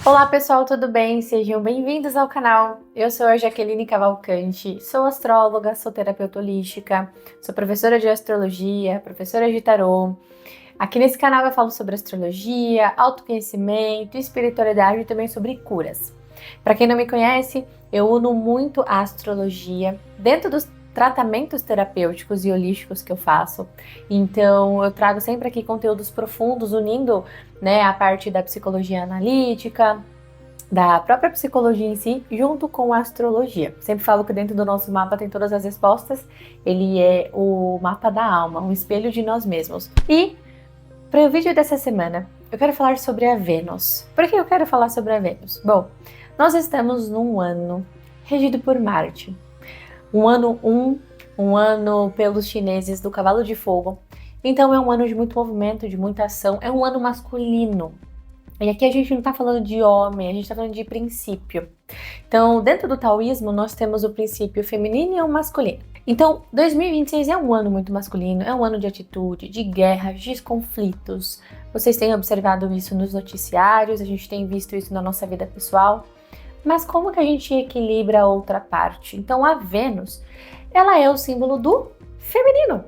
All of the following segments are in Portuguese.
Olá pessoal, tudo bem? Sejam bem-vindos ao canal. Eu sou a Jaqueline Cavalcante, sou astróloga, sou terapeuta holística, sou professora de astrologia, professora de tarô. Aqui nesse canal eu falo sobre astrologia, autoconhecimento, espiritualidade e também sobre curas. Para quem não me conhece, eu uno muito a astrologia dentro dos tratamentos terapêuticos e holísticos que eu faço. Então, eu trago sempre aqui conteúdos profundos, unindo, a parte da psicologia analítica, da própria psicologia em si, junto com a astrologia. Sempre falo que dentro do nosso mapa tem todas as respostas. Ele é o mapa da alma, um espelho de nós mesmos. E para o vídeo dessa semana, eu quero falar sobre a Vênus. Por que eu quero falar sobre a Vênus? Bom, nós estamos num ano regido por Marte. Um ano pelos chineses do cavalo de fogo. Então é um ano de muito movimento, de muita ação, é um ano masculino. E aqui a gente não está falando de homem, a gente está falando de princípio. Então, dentro do taoísmo, nós temos o princípio feminino e o masculino. Então, 2026 é um ano muito masculino, é um ano de atitude, de guerras, de conflitos. Vocês têm observado isso nos noticiários, a gente tem visto isso na nossa vida pessoal. Mas como que a gente equilibra a outra parte? Então, a Vênus, ela é o símbolo do feminino.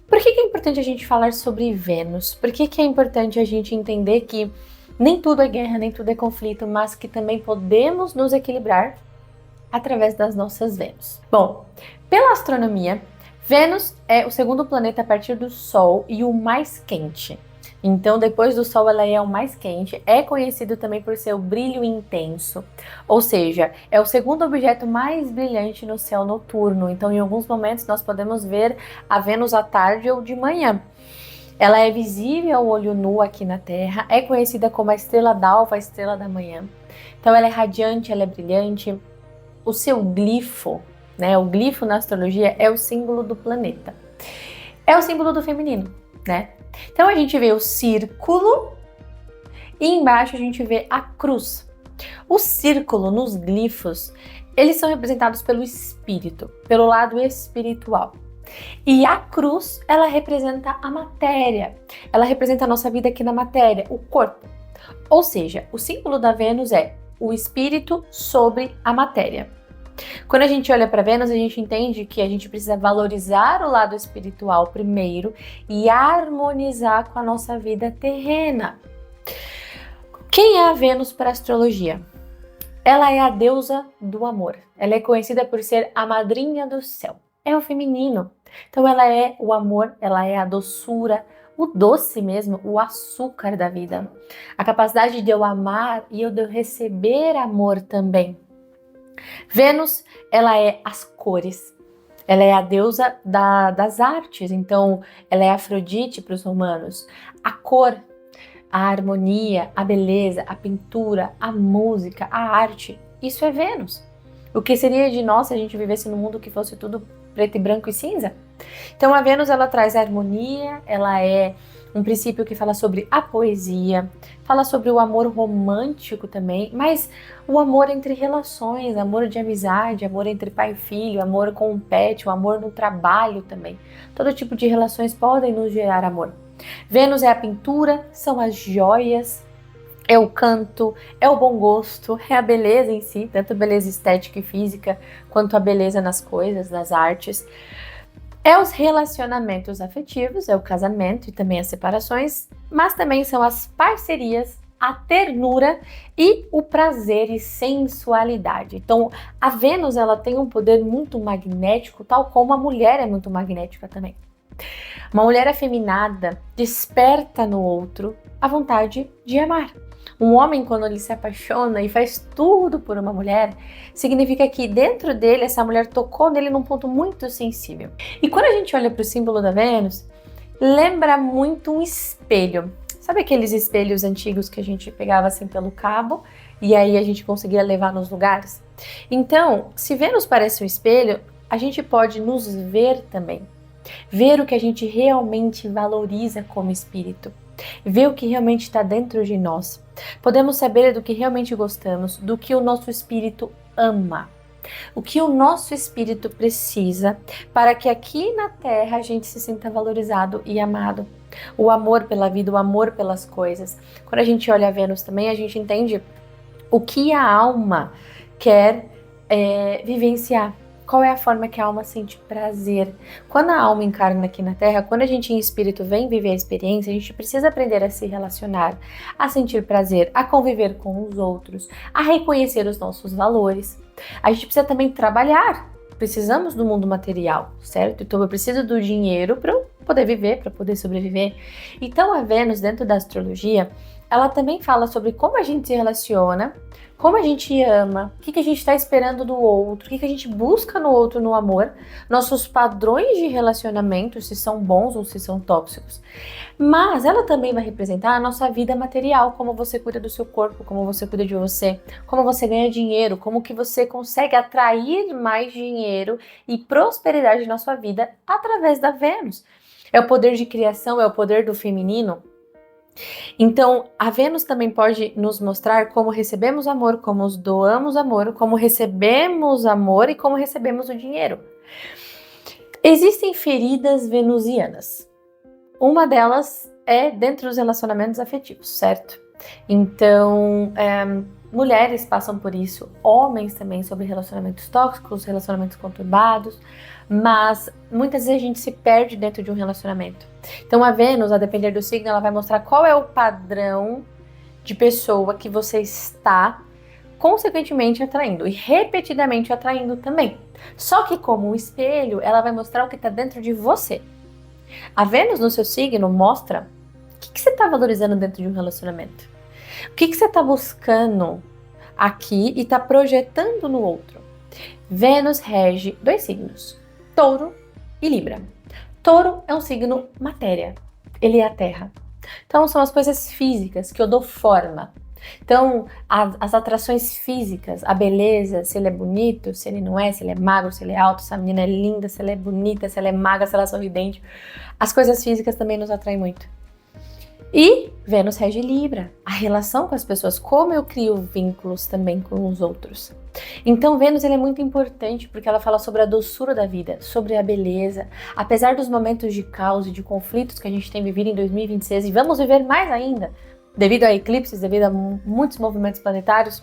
Por que é importante a gente falar sobre Vênus? Por que é importante a gente entender que nem tudo é guerra, nem tudo é conflito, mas que também podemos nos equilibrar através das nossas Vênus? Bom, pela astronomia, Vênus é o segundo planeta a partir do Sol e o mais quente. Então, depois do Sol, ela é o mais quente, é conhecido também por seu brilho intenso, ou seja, é o segundo objeto mais brilhante no céu noturno. Então, em alguns momentos, nós podemos ver a Vênus à tarde ou de manhã. Ela é visível ao olho nu aqui na Terra, é conhecida como a estrela d'alva, a estrela da manhã. Então, ela é radiante, ela é brilhante. O seu glifo, o glifo na astrologia é o símbolo do planeta. É o símbolo do feminino, Então a gente vê o círculo e embaixo a gente vê a cruz. O círculo nos glifos, eles são representados pelo espírito, pelo lado espiritual. E a cruz, ela representa a matéria. Ela representa a nossa vida aqui na matéria, o corpo. Ou seja, o símbolo da Vênus é o espírito sobre a matéria. Quando a gente olha para Vênus, a gente entende que a gente precisa valorizar o lado espiritual primeiro e harmonizar com a nossa vida terrena. Quem é a Vênus para a astrologia? Ela é a deusa do amor. Ela é conhecida por ser a madrinha do céu. É o feminino. Então ela é o amor, ela é a doçura, o doce mesmo, o açúcar da vida. A capacidade de eu amar e eu de eu receber amor também. Vênus, ela é as cores, ela é a deusa das artes, então ela é Afrodite para os romanos. A cor, a harmonia, a beleza, a pintura, a música, a arte, isso é Vênus. O que seria de nós se a gente vivesse num mundo que fosse tudo preto e branco e cinza? Então a Vênus, ela traz a harmonia, ela é um princípio que fala sobre a poesia, fala sobre o amor romântico também, mas o amor entre relações, amor de amizade, amor entre pai e filho, amor com um pet, o amor no trabalho também. Todo tipo de relações podem nos gerar amor. Vênus é a pintura, são as joias, é o canto, é o bom gosto, é a beleza em si, tanto a beleza estética e física, quanto a beleza nas coisas, nas artes. É os relacionamentos afetivos, é o casamento e também as separações, mas também são as parcerias, a ternura e o prazer e sensualidade. Então, a Vênus, ela tem um poder muito magnético, tal como a mulher é muito magnética também. Uma mulher afeminada desperta no outro a vontade de amar. Um homem, quando ele se apaixona e faz tudo por uma mulher, significa que dentro dele, essa mulher tocou nele num ponto muito sensível. E quando a gente olha para o símbolo da Vênus, lembra muito um espelho. Sabe aqueles espelhos antigos que a gente pegava assim pelo cabo e aí a gente conseguia levar nos lugares? Então, se Vênus parece um espelho, a gente pode nos ver também. Ver o que a gente realmente valoriza como espírito. Ver o que realmente está dentro de nós. Podemos saber do que realmente gostamos, do que o nosso espírito ama. O que o nosso espírito precisa para que aqui na Terra a gente se sinta valorizado e amado. O amor pela vida, o amor pelas coisas. Quando a gente olha a Vênus também, a gente entende o que a alma quer vivenciar. Qual é a forma que a alma sente prazer? Quando a alma encarna aqui na Terra, quando a gente em espírito vem viver a experiência, a gente precisa aprender a se relacionar, a sentir prazer, a conviver com os outros, a reconhecer os nossos valores. A gente precisa também trabalhar. Precisamos do mundo material, certo? Então eu preciso do dinheiro para poder viver, para poder sobreviver. Então a Vênus, dentro da astrologia, ela também fala sobre como a gente se relaciona, como a gente ama, o que a gente está esperando do outro, o que a gente busca no outro no amor, nossos padrões de relacionamento, se são bons ou se são tóxicos. Mas ela também vai representar a nossa vida material, como você cuida do seu corpo, como você cuida de você, como você ganha dinheiro, como que você consegue atrair mais dinheiro e prosperidade na sua vida através da Vênus. É o poder de criação, é o poder do feminino. Então, a Vênus também pode nos mostrar como recebemos amor, como doamos amor, como recebemos amor e como recebemos o dinheiro. Existem feridas venusianas. Uma delas é dentro dos relacionamentos afetivos, certo? Então, mulheres passam por isso, homens também, sobre relacionamentos tóxicos, relacionamentos conturbados, mas muitas vezes a gente se perde dentro de um relacionamento. Então a Vênus, a depender do signo, ela vai mostrar qual é o padrão de pessoa que você está consequentemente atraindo e repetidamente atraindo também. Só que como um espelho, ela vai mostrar o que está dentro de você. A Vênus no seu signo mostra o que você está valorizando dentro de um relacionamento. O que você está buscando aqui e está projetando no outro. Vênus rege 2 signos, Touro e Libra. Touro é um signo matéria, ele é a terra. Então são as coisas físicas que eu dou forma. Então as atrações físicas, a beleza, se ele é bonito, se ele não é, se ele é magro, se ele é alto, se a menina é linda, se ela é bonita, se ela é magra, se ela é sorridente. As coisas físicas também nos atraem muito. E Vênus rege Libra, a relação com as pessoas, como eu crio vínculos também com os outros. Então Vênus é muito importante porque ela fala sobre a doçura da vida, sobre a beleza. Apesar dos momentos de caos e de conflitos que a gente tem vivido em 2026 e vamos viver mais ainda, devido a eclipses, devido a muitos movimentos planetários,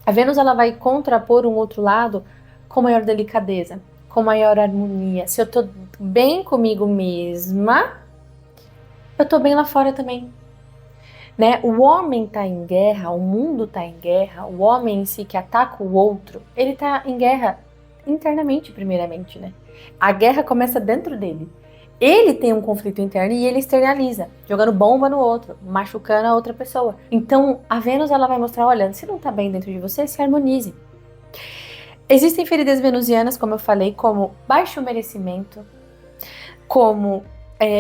a Vênus ela vai contrapor um outro lado com maior delicadeza, com maior harmonia. Se eu tô bem comigo mesma, eu tô bem lá fora também, né? O homem tá em guerra, o mundo tá em guerra, o homem em si que ataca o outro, ele tá em guerra internamente, primeiramente, né? A guerra começa dentro dele. Ele tem um conflito interno e ele externaliza, jogando bomba no outro, machucando a outra pessoa. Então, a Vênus ela vai mostrar, olha, se não tá bem dentro de você, se harmonize. Existem feridas venusianas, como eu falei, como baixo merecimento, como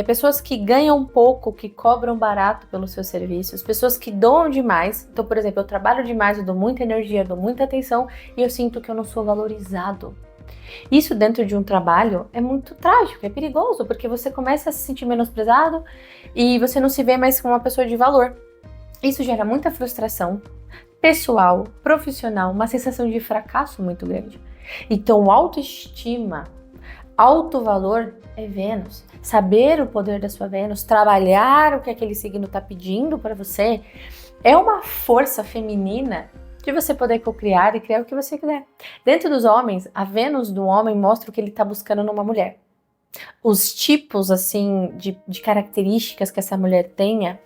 pessoas que ganham pouco, que cobram barato pelos seus serviços, pessoas que doam demais. Então, por exemplo, eu trabalho demais, eu dou muita energia, eu dou muita atenção e eu sinto que eu não sou valorizado. Isso dentro de um trabalho é muito trágico, é perigoso, porque você começa a se sentir menosprezado e você não se vê mais como uma pessoa de valor. Isso gera muita frustração pessoal, profissional, uma sensação de fracasso muito grande. Então, autoestima, alto valor é Vênus. Saber o poder da sua Vênus, trabalhar o que aquele signo está pedindo para você, é uma força feminina de você poder cocriar e criar o que você quiser. Dentro dos homens, a Vênus do homem mostra o que ele está buscando numa mulher. Os tipos, assim, de características que essa mulher tenha,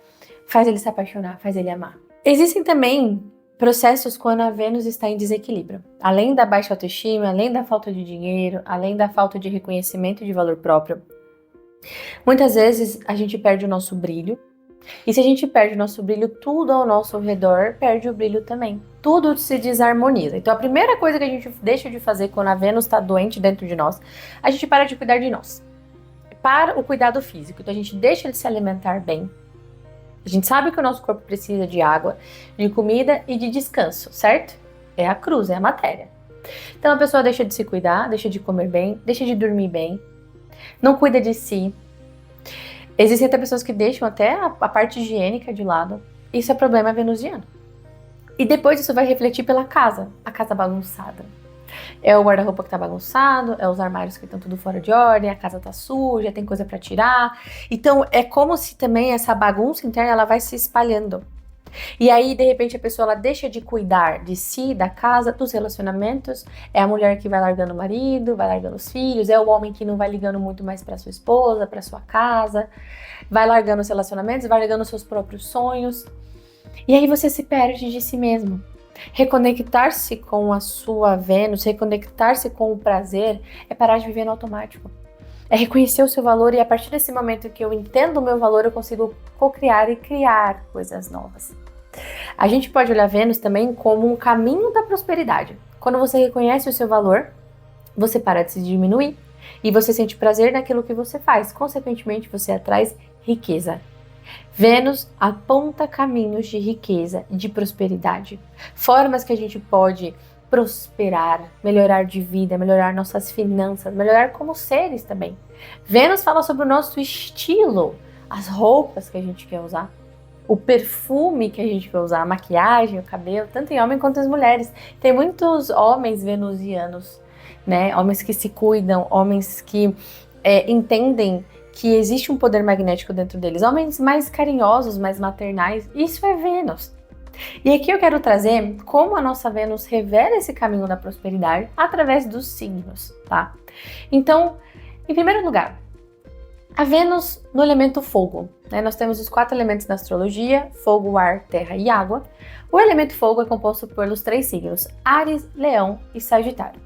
faz ele se apaixonar, faz ele amar. Existem também processos quando a Vênus está em desequilíbrio. Além da baixa autoestima, além da falta de dinheiro, além da falta de reconhecimento de valor próprio, muitas vezes a gente perde o nosso brilho. E se a gente perde o nosso brilho, tudo ao nosso redor perde o brilho também. Tudo se desarmoniza. Então a primeira coisa que a gente deixa de fazer quando a Vênus está doente dentro de nós, a gente para de cuidar de nós. Para o cuidado físico. Então a gente deixa de se alimentar bem. A gente sabe que o nosso corpo precisa de água, de comida e de descanso, certo? É a cruz, é a matéria. Então a pessoa deixa de se cuidar, deixa de comer bem, deixa de dormir bem, não cuida de si. Existem até pessoas que deixam até a parte higiênica de lado. Isso é problema venusiano. E depois isso vai refletir pela casa, a casa bagunçada. É o guarda-roupa que tá bagunçado, é os armários que estão tudo fora de ordem, a casa tá suja, tem coisa para tirar. Então, é como se também essa bagunça interna, ela vai se espalhando. E aí, de repente, a pessoa ela deixa de cuidar de si, da casa, dos relacionamentos. É a mulher que vai largando o marido, vai largando os filhos, é o homem que não vai ligando muito mais para sua esposa, para sua casa, vai largando os relacionamentos, vai largando os seus próprios sonhos. E aí você se perde de si mesmo. Reconectar-se com a sua Vênus, reconectar-se com o prazer, é parar de viver no automático. É reconhecer o seu valor e a partir desse momento que eu entendo o meu valor, eu consigo co-criar e criar coisas novas. A gente pode olhar Vênus também como um caminho da prosperidade. Quando você reconhece o seu valor, você para de se diminuir e você sente prazer naquilo que você faz. Consequentemente, você atrai riqueza. Vênus aponta caminhos de riqueza e de prosperidade. Formas que a gente pode prosperar, melhorar de vida, melhorar nossas finanças, melhorar como seres também. Vênus fala sobre o nosso estilo, as roupas que a gente quer usar, o perfume que a gente quer usar, a maquiagem, o cabelo, tanto em homem quanto em mulheres. Tem muitos homens venusianos, né? Homens que se cuidam, homens que entendem que existe um poder magnético dentro deles, homens mais carinhosos, mais maternais. Isso é Vênus. E aqui eu quero trazer como a nossa Vênus revela esse caminho da prosperidade através dos signos, tá? Então, em primeiro lugar, a Vênus no elemento fogo, né? Nós temos os 4 elementos na astrologia: fogo, ar, terra e água. O elemento fogo é composto pelos 3 signos: Áries, Leão e Sagitário.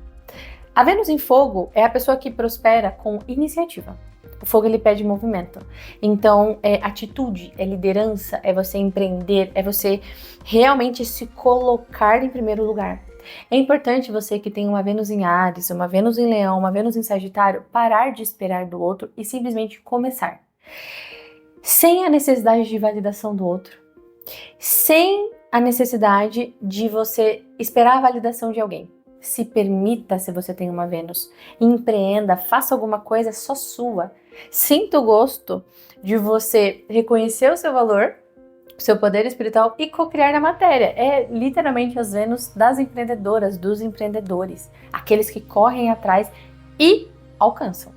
A Vênus em fogo é a pessoa que prospera com iniciativa. O fogo ele pede movimento. Então é atitude, é liderança, é você empreender, é você realmente se colocar em primeiro lugar. É importante você que tem uma Vênus em Áries, uma Vênus em Leão, uma Vênus em Sagitário, parar de esperar do outro e simplesmente começar. Sem a necessidade de validação do outro. Sem a necessidade de você esperar a validação de alguém. Se permita, se você tem uma Vênus, empreenda, faça alguma coisa só sua. Sinta o gosto de você reconhecer o seu valor, o seu poder espiritual e co-criar na matéria. É literalmente as Vênus das empreendedoras, dos empreendedores, aqueles que correm atrás e alcançam.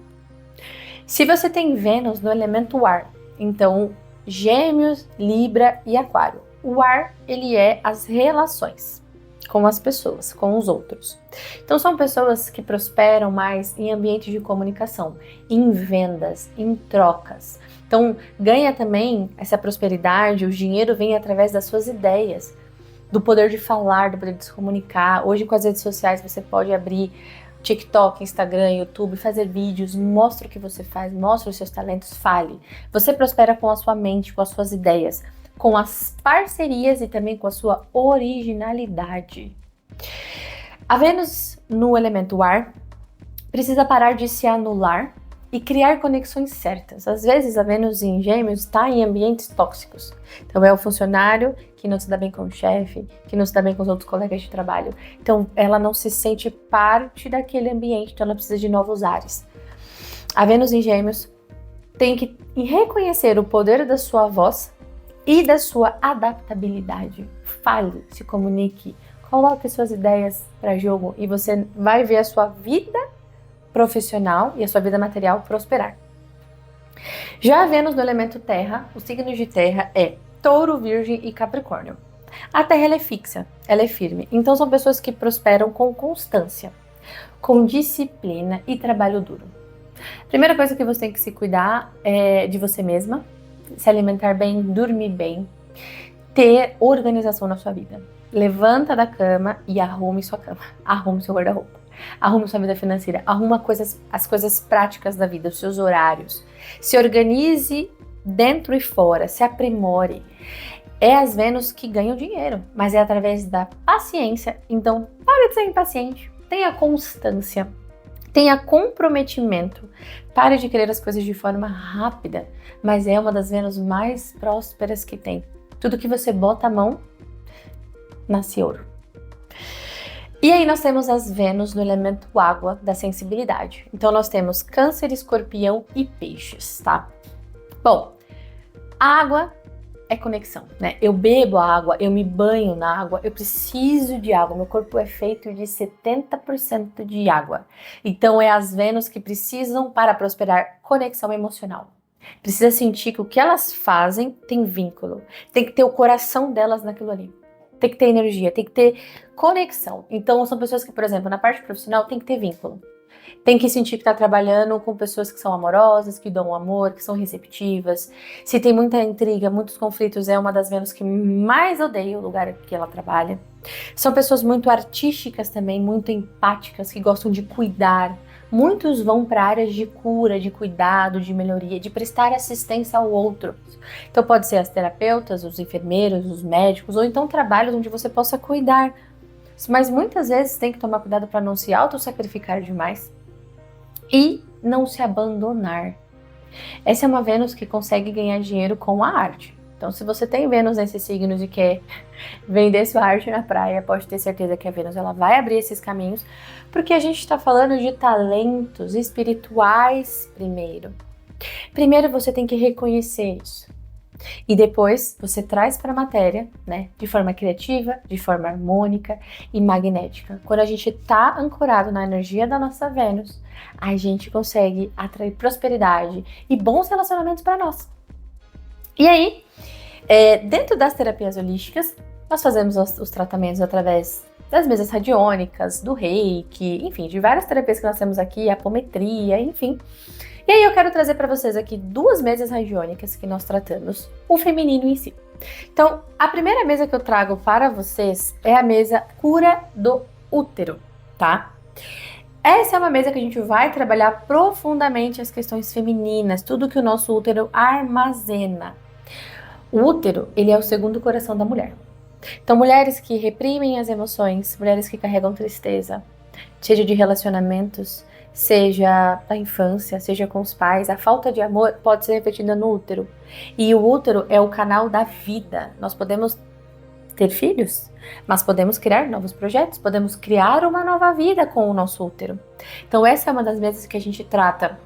Se você tem Vênus no elemento ar, então Gêmeos, Libra e Aquário. O ar, ele é as relações com as pessoas, com os outros. Então são pessoas que prosperam mais em ambientes de comunicação, em vendas, em trocas. Então ganha também essa prosperidade, o dinheiro vem através das suas ideias, do poder de falar, do poder de se comunicar. Hoje com as redes sociais você pode abrir TikTok, Instagram, YouTube, fazer vídeos, mostra o que você faz, mostra os seus talentos, fale. Você prospera com a sua mente, com as suas ideias, com as parcerias e também com a sua originalidade. A Vênus no elemento ar precisa parar de se anular e criar conexões certas. Às vezes a Vênus em Gêmeos está em ambientes tóxicos. Então é o funcionário que não se dá bem com o chefe, que não se dá bem com os outros colegas de trabalho. Então ela não se sente parte daquele ambiente, então ela precisa de novos ares. A Vênus em Gêmeos tem que reconhecer o poder da sua voz e da sua adaptabilidade. Fale, se comunique, coloque suas ideias para jogo e você vai ver a sua vida profissional e a sua vida material prosperar. Já a Vênus no elemento terra, os signos de terra é Touro, Virgem e Capricórnio. A terra ela é fixa, ela é firme, então são pessoas que prosperam com constância, com disciplina e trabalho duro. Primeira coisa que você tem que se cuidar é de você mesma, se alimentar bem, dormir bem, ter organização na sua vida. Levanta da cama e arrume sua cama, arrume seu guarda-roupa, arrume sua vida financeira, arruma as coisas práticas da vida, os seus horários. Se organize dentro e fora, se aprimore. É as Vênus que ganham dinheiro, mas é através da paciência. Então, pare de ser impaciente, tenha constância, tenha comprometimento, pare de querer as coisas de forma rápida, mas é uma das Vênus mais prósperas que tem. Tudo que você bota a mão, nasce ouro. E aí nós temos as Vênus no elemento água da sensibilidade. Então nós temos Câncer, Escorpião e Peixes, tá? Bom, a água é conexão, né? Eu bebo água, eu me banho na água, eu preciso de água. Meu corpo é feito de 70% de água. Então é as Vênus que precisam para prosperar conexão emocional. Precisa sentir que o que elas fazem tem vínculo. Tem que ter o coração delas naquilo ali. Tem que ter energia, tem que ter conexão. Então são pessoas que, por exemplo, na parte profissional tem que ter vínculo. Tem que sentir que está trabalhando com pessoas que são amorosas, que dão amor, que são receptivas. Se tem muita intriga, muitos conflitos, é uma das Vênus que mais odeia o lugar que ela trabalha. São pessoas muito artísticas também, muito empáticas, que gostam de cuidar. Muitos vão para áreas de cura, de cuidado, de melhoria, de prestar assistência ao outro. Então pode ser as terapeutas, os enfermeiros, os médicos, ou então trabalhos onde você possa cuidar. Mas muitas vezes tem que tomar cuidado para não se auto-sacrificar demais. E não se abandonar. Essa é uma Vênus que consegue ganhar dinheiro com a arte. Então, se você tem Vênus nesse signo e quer vender sua arte na praia, pode ter certeza que a Vênus ela vai abrir esses caminhos, porque a gente está falando de talentos espirituais primeiro. Primeiro você tem que reconhecer isso. E depois você traz para a matéria, né, de forma criativa, de forma harmônica e magnética. Quando a gente está ancorado na energia da nossa Vênus, a gente consegue atrair prosperidade e bons relacionamentos para nós. E aí, dentro das terapias holísticas, nós fazemos os tratamentos através das mesas radiônicas, do reiki, enfim, de várias terapias que nós temos aqui, apometria, enfim. E aí eu quero trazer para vocês aqui 2 mesas radiônicas que nós tratamos, o feminino em si. Então, a primeira mesa que eu trago para vocês é a mesa cura do útero, tá? Essa é uma mesa que a gente vai trabalhar profundamente as questões femininas, tudo que o nosso útero armazena. O útero, ele é o segundo coração da mulher. Então, mulheres que reprimem as emoções, mulheres que carregam tristeza, seja de relacionamentos, seja da infância, seja com os pais, a falta de amor pode ser refletida no útero. E o útero é o canal da vida. Nós podemos ter filhos, mas podemos criar novos projetos, podemos criar uma nova vida com o nosso útero. Então essa é uma das mesas que a gente trata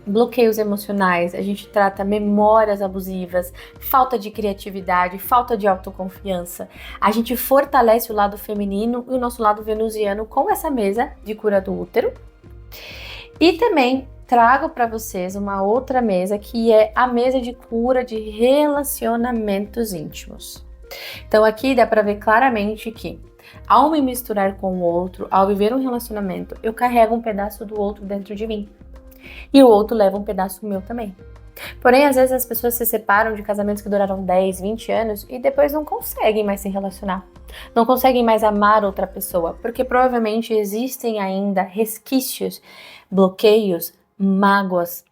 bloqueios emocionais, a gente trata memórias abusivas, falta de criatividade, falta de autoconfiança. A gente fortalece o lado feminino e o nosso lado venusiano com essa mesa de cura do útero. E também trago para vocês uma outra mesa que é a mesa de cura de relacionamentos íntimos. Então aqui dá para ver claramente que ao me misturar com o outro, ao viver um relacionamento, eu carrego um pedaço do outro dentro de mim. E o outro leva um pedaço meu também. Porém, às vezes as pessoas se separam de casamentos que duraram 10, 20 anos e depois não conseguem mais se relacionar. Não conseguem mais amar outra pessoa, porque provavelmente existem ainda resquícios, bloqueios, mágoas,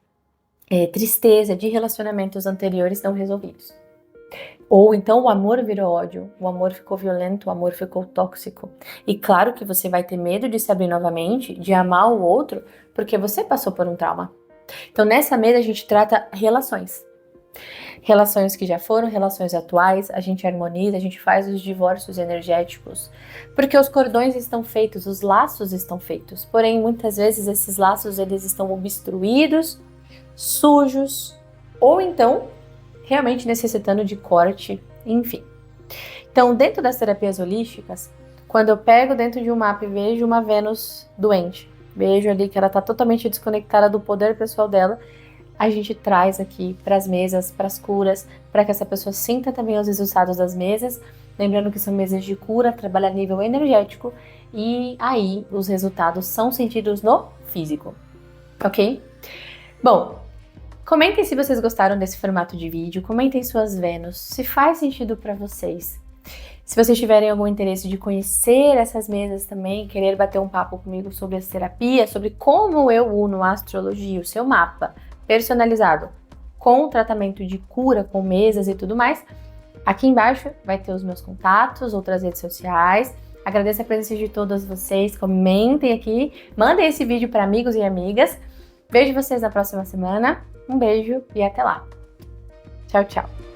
tristeza de relacionamentos anteriores não resolvidos. Ou então o amor virou ódio, o amor ficou violento, o amor ficou tóxico. E claro que você vai ter medo de se abrir novamente, de amar o outro, porque você passou por um trauma. Então nessa mesa a gente trata relações. Relações que já foram, relações atuais, a gente harmoniza, a gente faz os divórcios energéticos. Porque os cordões estão feitos, os laços estão feitos. Porém, muitas vezes esses laços eles estão obstruídos, sujos, ou então realmente necessitando de corte, enfim. Então, dentro das terapias holísticas, quando eu pego dentro de um mapa e vejo uma Vênus doente, vejo ali que ela está totalmente desconectada do poder pessoal dela, a gente traz aqui para as mesas, para as curas, para que essa pessoa sinta também os resultados das mesas, lembrando que são mesas de cura, trabalha a nível energético, e aí os resultados são sentidos no físico, ok? Bom, comentem se vocês gostaram desse formato de vídeo, comentem suas Vênus, se faz sentido para vocês. Se vocês tiverem algum interesse de conhecer essas mesas também, querer bater um papo comigo sobre as terapias, sobre como eu uno a astrologia, o seu mapa personalizado com o tratamento de cura, com mesas e tudo mais, aqui embaixo vai ter os meus contatos, outras redes sociais. Agradeço a presença de todas vocês, comentem aqui, mandem esse vídeo para amigos e amigas. Vejo vocês na próxima semana. Um beijo e até lá. Tchau, tchau.